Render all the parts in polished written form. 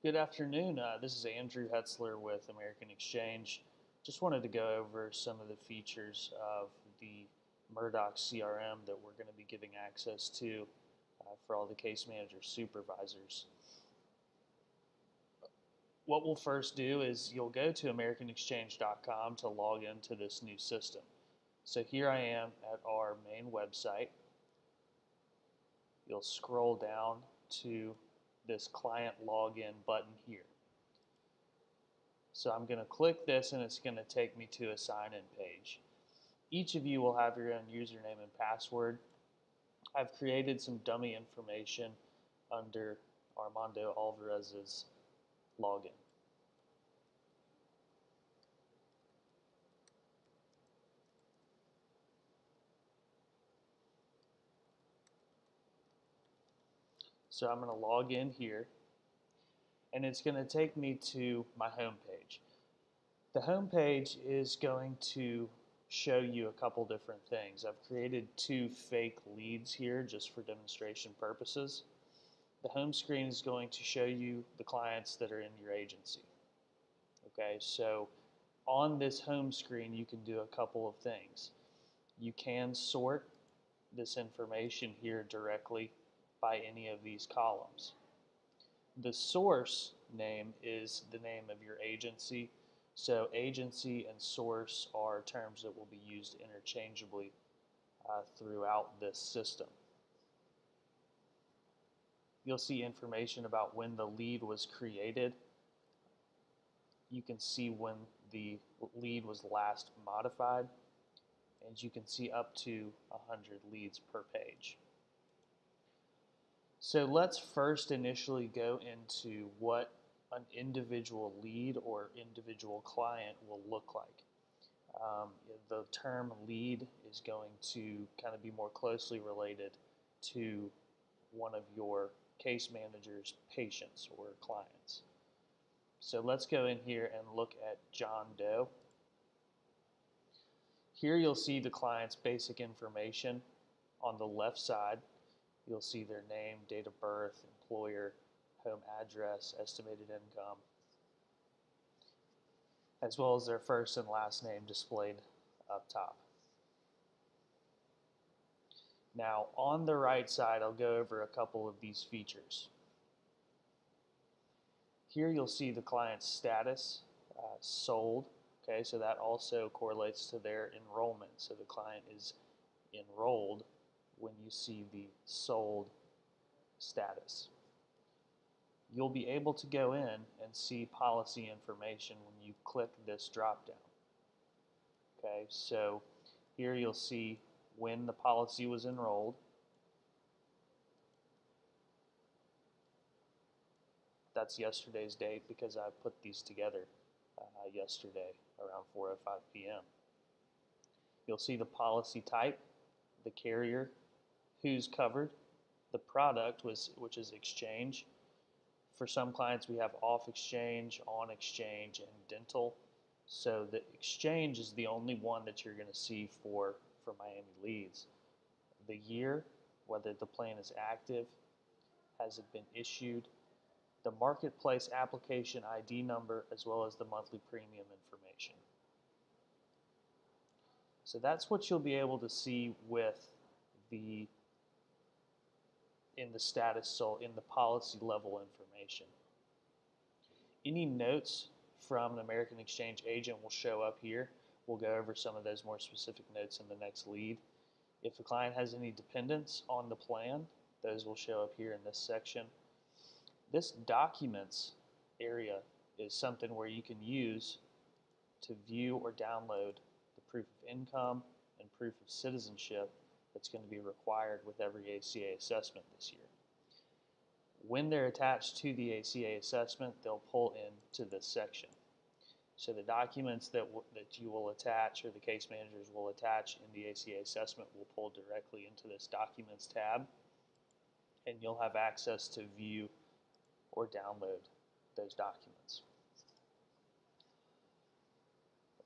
Good afternoon. This is Andrew Hetzler with American Exchange. Just wanted to go over some of the features of the MERDOC CRM that we're going to be giving access to for all the case manager supervisors. What we'll first do is you'll go to AmericanExchange.com to log into this new system. So here I am at our main website. You'll scroll down to this client login button here. So I'm going to click this and it's going to take me to a sign-in page. Each of you will have your own username and password. I've created some dummy information under Armando Alvarez's login. So I'm going to log in here and it's going to take me to my home page. The home page is going to show you a couple different things. I've created two fake leads here just for demonstration purposes. The home screen is going to show you the clients that are in your agency. Okay, so on this home screen you can do a couple of things. You can sort this information here directly by any of these columns. The source name is the name of your agency. So agency and source are terms that will be used interchangeably throughout this system. You'll see information about when the lead was created. You can see when the lead was last modified, and you can see up to 100 leads per page. So let's first initially go into what an individual lead or individual client will look like. The term lead is going to kind of be more closely related to one of your case manager's patients or clients. So let's go in here and look at John Doe. Here you'll see the client's basic information. On the left side, you'll see their name, date of birth, employer, home address, estimated income, as well as their first and last name displayed up top. Now on the right side, I'll go over a couple of these features. Here you'll see the client's status, sold. Okay, so that also correlates to their enrollment. So the client is enrolled when you see the sold status. You'll be able to go in and see policy information when you click this drop down. Okay, so here you'll see when the policy was enrolled. That's yesterday's date because I put these together yesterday around 4:05 p.m. You'll see the policy type, the carrier, who's covered, the product, which is exchange. For some clients we have off exchange, on exchange, and dental. So the exchange is the only one that you're going to see for Miami leads. The year, whether the plan is active, has it been issued, the marketplace application ID number, as well as the monthly premium information. So that's what you'll be able to see with in the status, so in the policy level information. Any notes from an American Exchange agent will show up here. We'll go over some of those more specific notes in the next lead. If the client has any dependents on the plan, those will show up here in this section. This documents area is something where you can use to view or download the proof of income and proof of citizenship that's going to be required with every ACA assessment this year. When they're attached to the ACA assessment, they'll pull into this section. So the documents that you will attach, or the case managers will attach in the ACA assessment, will pull directly into this Documents tab, and you'll have access to view or download those documents.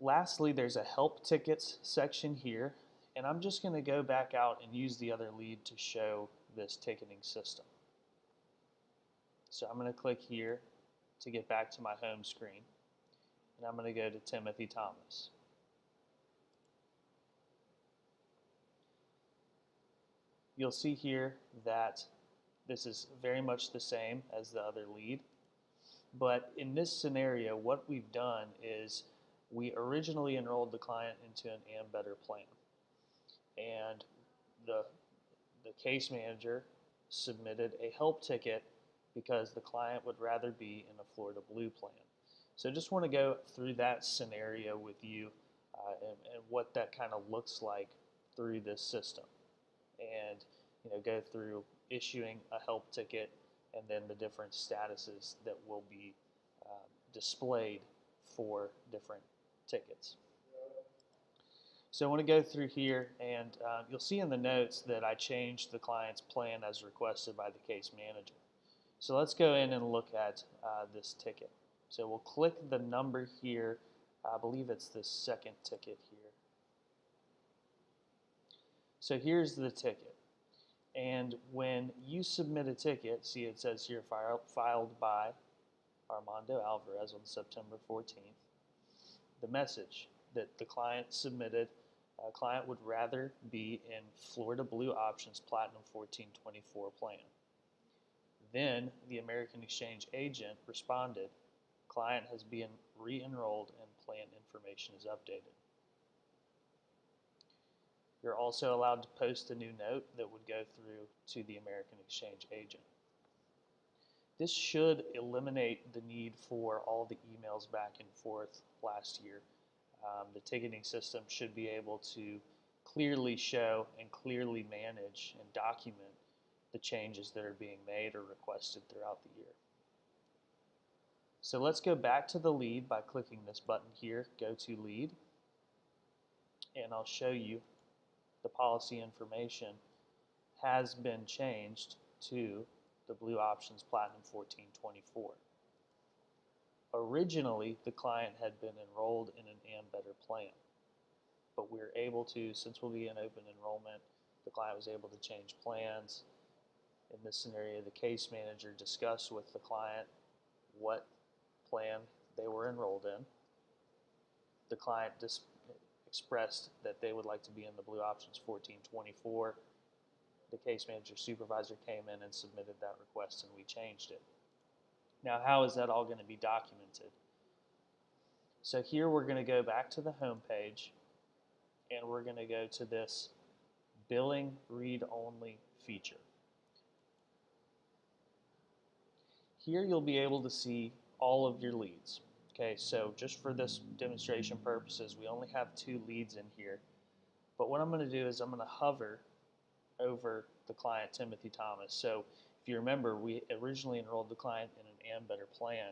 Lastly, there's a Help Tickets section here, and I'm just going to go back out and use the other lead to show this ticketing system. So I'm going to click here to get back to my home screen, and I'm going to go to Timothy Thomas. You'll see here that this is very much the same as the other lead, but in this scenario, what we've done is we originally enrolled the client into an Better plan, and the case manager submitted a help ticket because the client would rather be in a Florida Blue plan. So I just want to go through that scenario with you and what that kind of looks like through this system, and go through issuing a help ticket and then the different statuses that will be displayed for different tickets. So I want to go through here, and you'll see in the notes that I changed the client's plan as requested by the case manager. So let's go in and look at this ticket. So we'll click the number here. I believe it's the second ticket here. So here's the ticket. And when you submit a ticket, see it says here filed by Armando Alvarez on September 14th. The message that the client submitted, client would rather be in Florida Blue Options Platinum 1424 plan. Then the American Exchange agent responded, client has been re-enrolled and plan information is updated. You're also allowed to post a new note that would go through to the American Exchange agent. This should eliminate the need for all the emails back and forth last year. The ticketing system should be able to clearly show and clearly manage and document the changes that are being made or requested throughout the year. So let's go back to the lead by clicking this button here, go to lead, and I'll show you the policy information has been changed to the Blue Options Platinum 1424. Originally, the client had been enrolled in an Better plan, but we were able to, since we'll be in open enrollment, the client was able to change plans. In this scenario, the case manager discussed with the client what plan they were enrolled in. The client expressed that they would like to be in the Blue Options 1424. The case manager supervisor came in and submitted that request, and we changed it. Now, how is that all going to be documented? So here we're going to go back to the home page, and we're going to go to this billing read-only feature. Here you'll be able to see all of your leads. Okay, so just for this demonstration purposes, we only have 2 leads in here. But what I'm going to do is I'm going to hover over the client, Timothy Thomas. So if you remember, we originally enrolled the client in an Better plan,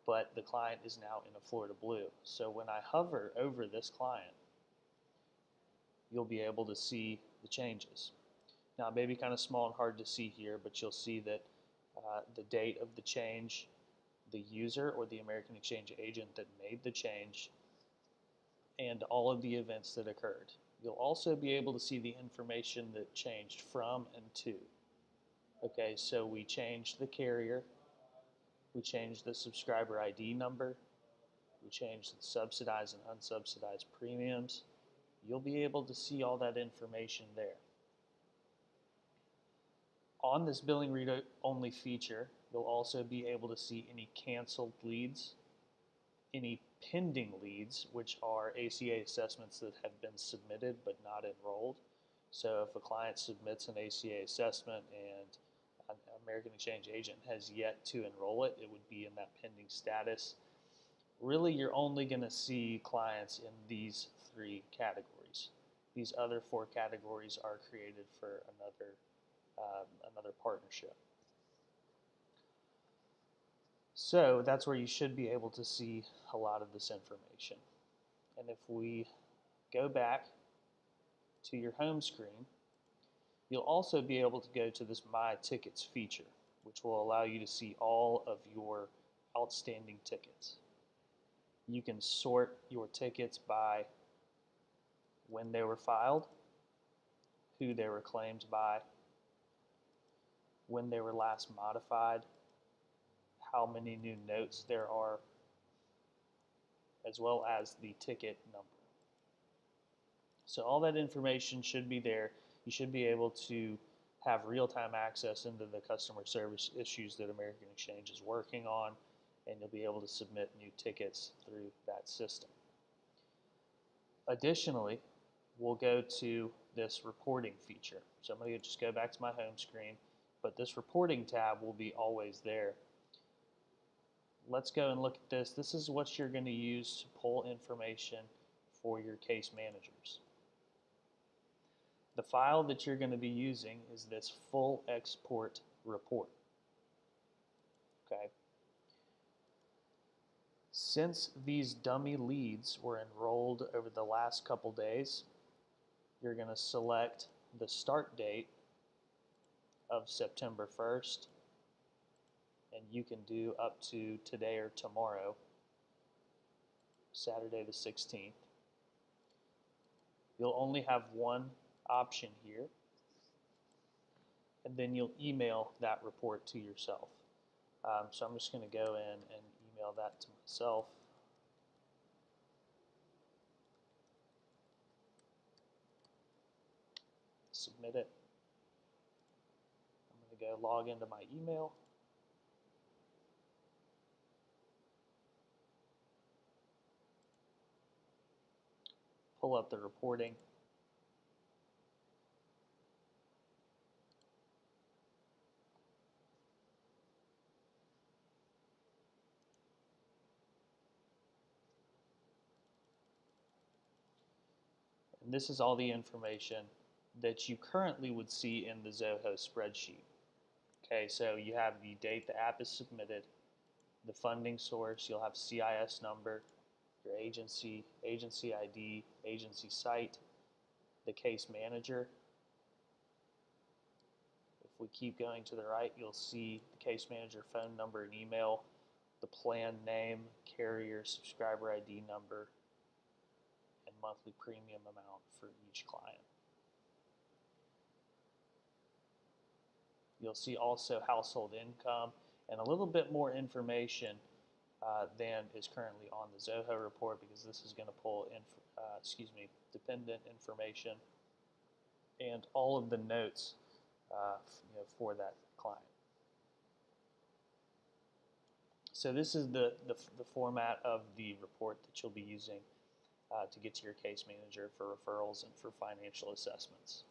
but the client is now in a Florida Blue. So when I hover over this client, you'll be able to see the changes. Now, it may be kind of small and hard to see here, but you'll see that the date of the change, the user or the American Exchange agent that made the change, and all of the events that occurred. You'll also be able to see the information that changed from and to. Okay, so we changed the carrier, we changed the subscriber ID number, we changed the subsidized and unsubsidized premiums. You'll be able to see all that information there. On this billing read-only feature, you'll also be able to see any canceled leads, any pending leads, which are ACA assessments that have been submitted but not enrolled. So if a client submits an ACA assessment and an American Exchange agent has yet to enroll it, it would be in that pending status. Really, you're only going to see clients in these 3 categories. These other 4 categories are created for another partnership. So that's where you should be able to see a lot of this information. And if we go back to your home screen, you'll also be able to go to this My Tickets feature, which will allow you to see all of your outstanding tickets. You can sort your tickets by when they were filed, who they were claimed by, when they were last modified, how many new notes there are, as well as the ticket number. So all that information should be there. You should be able to have real-time access into the customer service issues that American Exchange is working on, and you'll be able to submit new tickets through that system. Additionally, we'll go to this reporting feature. So I'm going to just go back to my home screen, but this reporting tab will be always there. Let's go and look at this. This is what you're going to use to pull information for your case managers. The file that you're going to be using is this full export report. Okay. Since these dummy leads were enrolled over the last couple days, you're going to select the start date of September 1st, and you can do up to today or tomorrow, Saturday the 16th. You'll only have one option here, and then you'll email that report to yourself. So I'm just going to go in and email that to myself. Submit it. I'm going to go log into my email. Pull up the reporting. And this is all the information that you currently would see in the Zoho spreadsheet. Okay, so you have the date the app is submitted, the funding source, you'll have CIS number, your agency, agency ID, agency site, the case manager. If we keep going to the right, you'll see the case manager phone number and email, the plan name, carrier, subscriber ID number, and monthly premium amount for each client. You'll see also household income and a little bit more information than is currently on the Zoho report, because this is going to pull dependent information and all of the notes for that client. So this is the format of the report that you'll be using to get to your case manager for referrals and for financial assessments.